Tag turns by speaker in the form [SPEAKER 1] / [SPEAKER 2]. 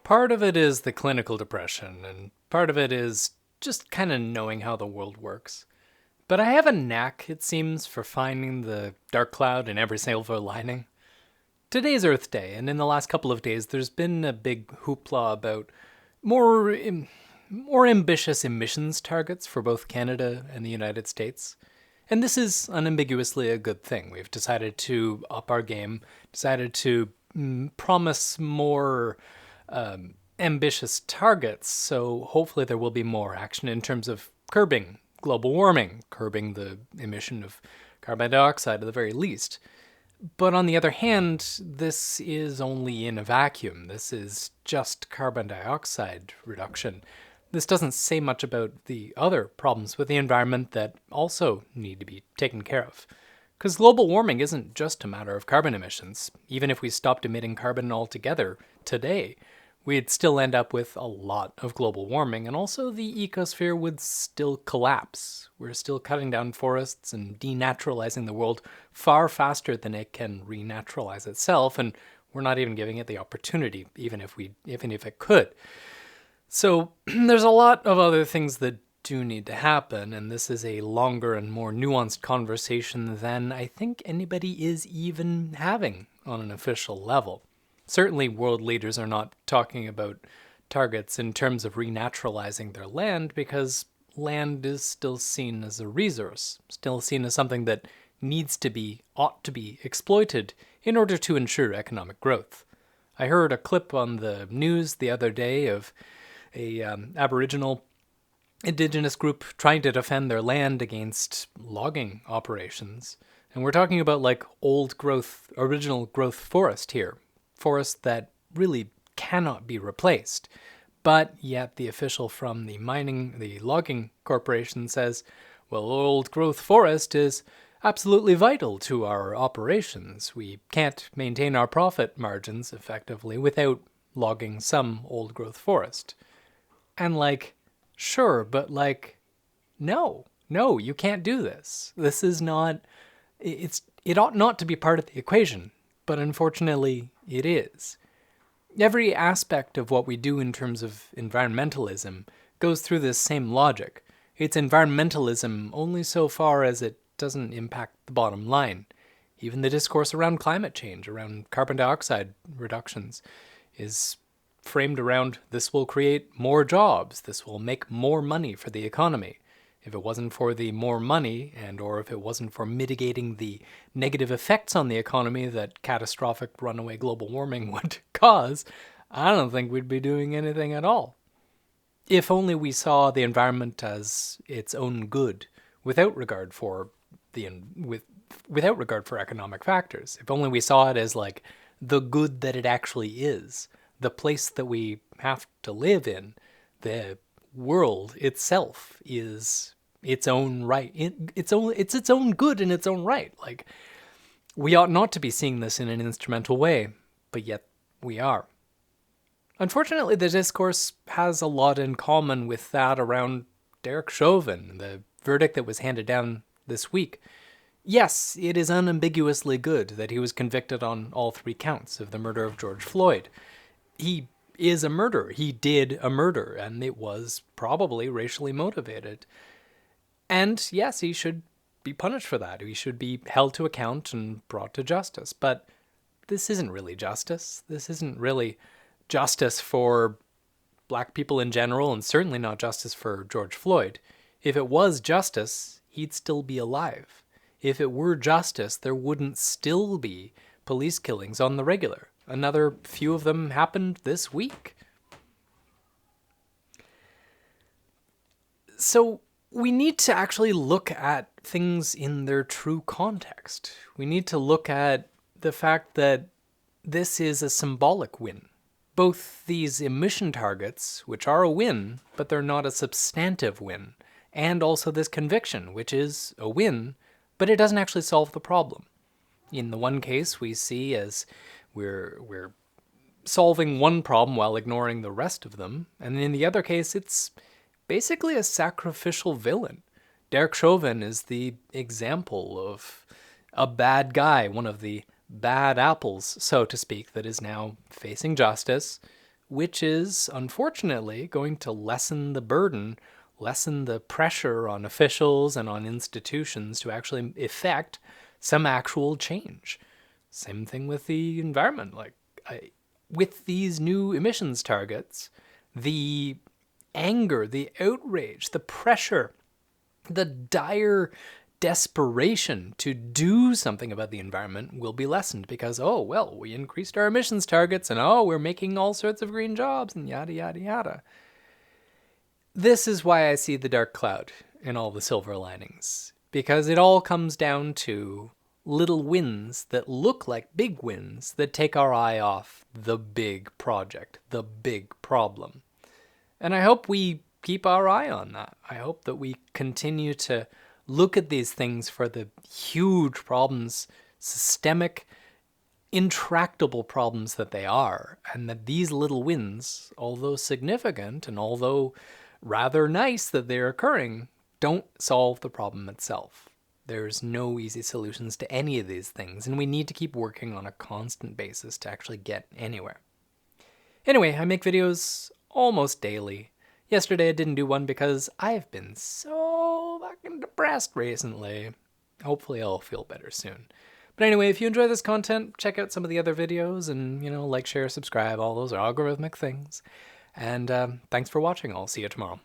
[SPEAKER 1] Part of it is the clinical depression, and part of it is just kind of knowing how the world works. But I have a knack, it seems, for finding the dark cloud in every silver lining. Today's Earth Day, and in the last couple of days, there's been a big hoopla about more, more ambitious emissions targets for both Canada and the United States. And this is unambiguously a good thing. We've decided to up our game, decided to promise more ambitious targets, so hopefully there will be more action in terms of curbing global warming, curbing the emission of carbon dioxide at the very least. But on the other hand, this is only in a vacuum. This is just carbon dioxide reduction. This doesn't say much about the other problems with the environment that also need to be taken care of. Because global warming isn't just a matter of carbon emissions. Even if we stopped emitting carbon altogether today, we'd still end up with a lot of global warming, and also the ecosphere would still collapse. We're still cutting down forests and denaturalizing the world far faster than it can renaturalize itself, and we're not even giving it the opportunity, even if it could. So there's a lot of other things that do need to happen, and this is a longer and more nuanced conversation than I think anybody is even having on an official level. Certainly, world leaders are not talking about targets in terms of renaturalizing their land, because land is still seen as a resource, still seen as something that ought to be exploited in order to ensure economic growth. I heard a clip on the news the other day of a Aboriginal indigenous group trying to defend their land against logging operations. And we're talking about like old growth, original growth forest here. Forest that really cannot be replaced. But yet the official from the logging corporation says, well, old growth forest is absolutely vital to our operations. We can't maintain our profit margins effectively without logging some old growth forest. And sure, but no, you can't do this. This is not, it ought not to be part of the equation, but unfortunately it is. Every aspect of what we do in terms of environmentalism goes through this same logic. It's environmentalism only so far as it doesn't impact the bottom line. Even the discourse around climate change, around carbon dioxide reductions, is framed around this will create more jobs, this will make more money for the economy. If it wasn't for the more money, or if it wasn't for mitigating the negative effects on the economy that catastrophic runaway global warming would cause, I don't think we'd be doing anything at all. If only we saw the environment as its own good, without regard for without regard for economic factors. If only we saw it as the good that it actually is, the place that we have to live in, the world itself is its own right. It's its own good in its own right. We ought not to be seeing this in an instrumental way, but yet we are. Unfortunately, the discourse has a lot in common with that around Derek Chauvin, the verdict that was handed down this week. Yes, it is unambiguously good that he was convicted on all 3 counts of the murder of George Floyd. He is a murderer. He did a murder, and it was probably racially motivated. And yes, he should be punished for that. He should be held to account and brought to justice. But this isn't really justice. This isn't really justice for black people in general, and certainly not justice for George Floyd. If it was justice, he'd still be alive. If it were justice, there wouldn't still be police killings on the regular. Another few of them happened this week. So we need to actually look at things in their true context. We need to look at the fact that this is a symbolic win. Both these emission targets, which are a win, but they're not a substantive win, and also this conviction, which is a win, but it doesn't actually solve the problem. In the one case, we see as we're solving one problem while ignoring the rest of them, and in the other case, it's basically a sacrificial villain. Derek Chauvin is the example of a bad guy, one of the bad apples, so to speak, that is now facing justice, which is unfortunately going to lessen the burden, lessen the pressure on officials and on institutions to actually effect some actual change. Same thing with the environment. With these new emissions targets, the anger, the outrage, the pressure, the dire desperation to do something about the environment will be lessened because, oh, well, we increased our emissions targets and, oh, we're making all sorts of green jobs and yada, yada, yada. This is why I see the dark cloud in all the silver linings, because it all comes down to little wins that look like big wins that take our eye off the big project, the big problem. And I hope we keep our eye on that. I hope that we continue to look at these things for the huge problems, systemic, intractable problems that they are, and that these little wins, although significant and although rather nice that they're occurring, don't solve the problem itself. There's no easy solutions to any of these things, and we need to keep working on a constant basis to actually get anywhere. Anyway, I make videos almost daily. Yesterday I didn't do one because I've been so fucking depressed recently. Hopefully I'll feel better soon. But anyway, if you enjoy this content, check out some of the other videos and, like, share, subscribe, all those algorithmic things. And thanks for watching. I'll see you tomorrow.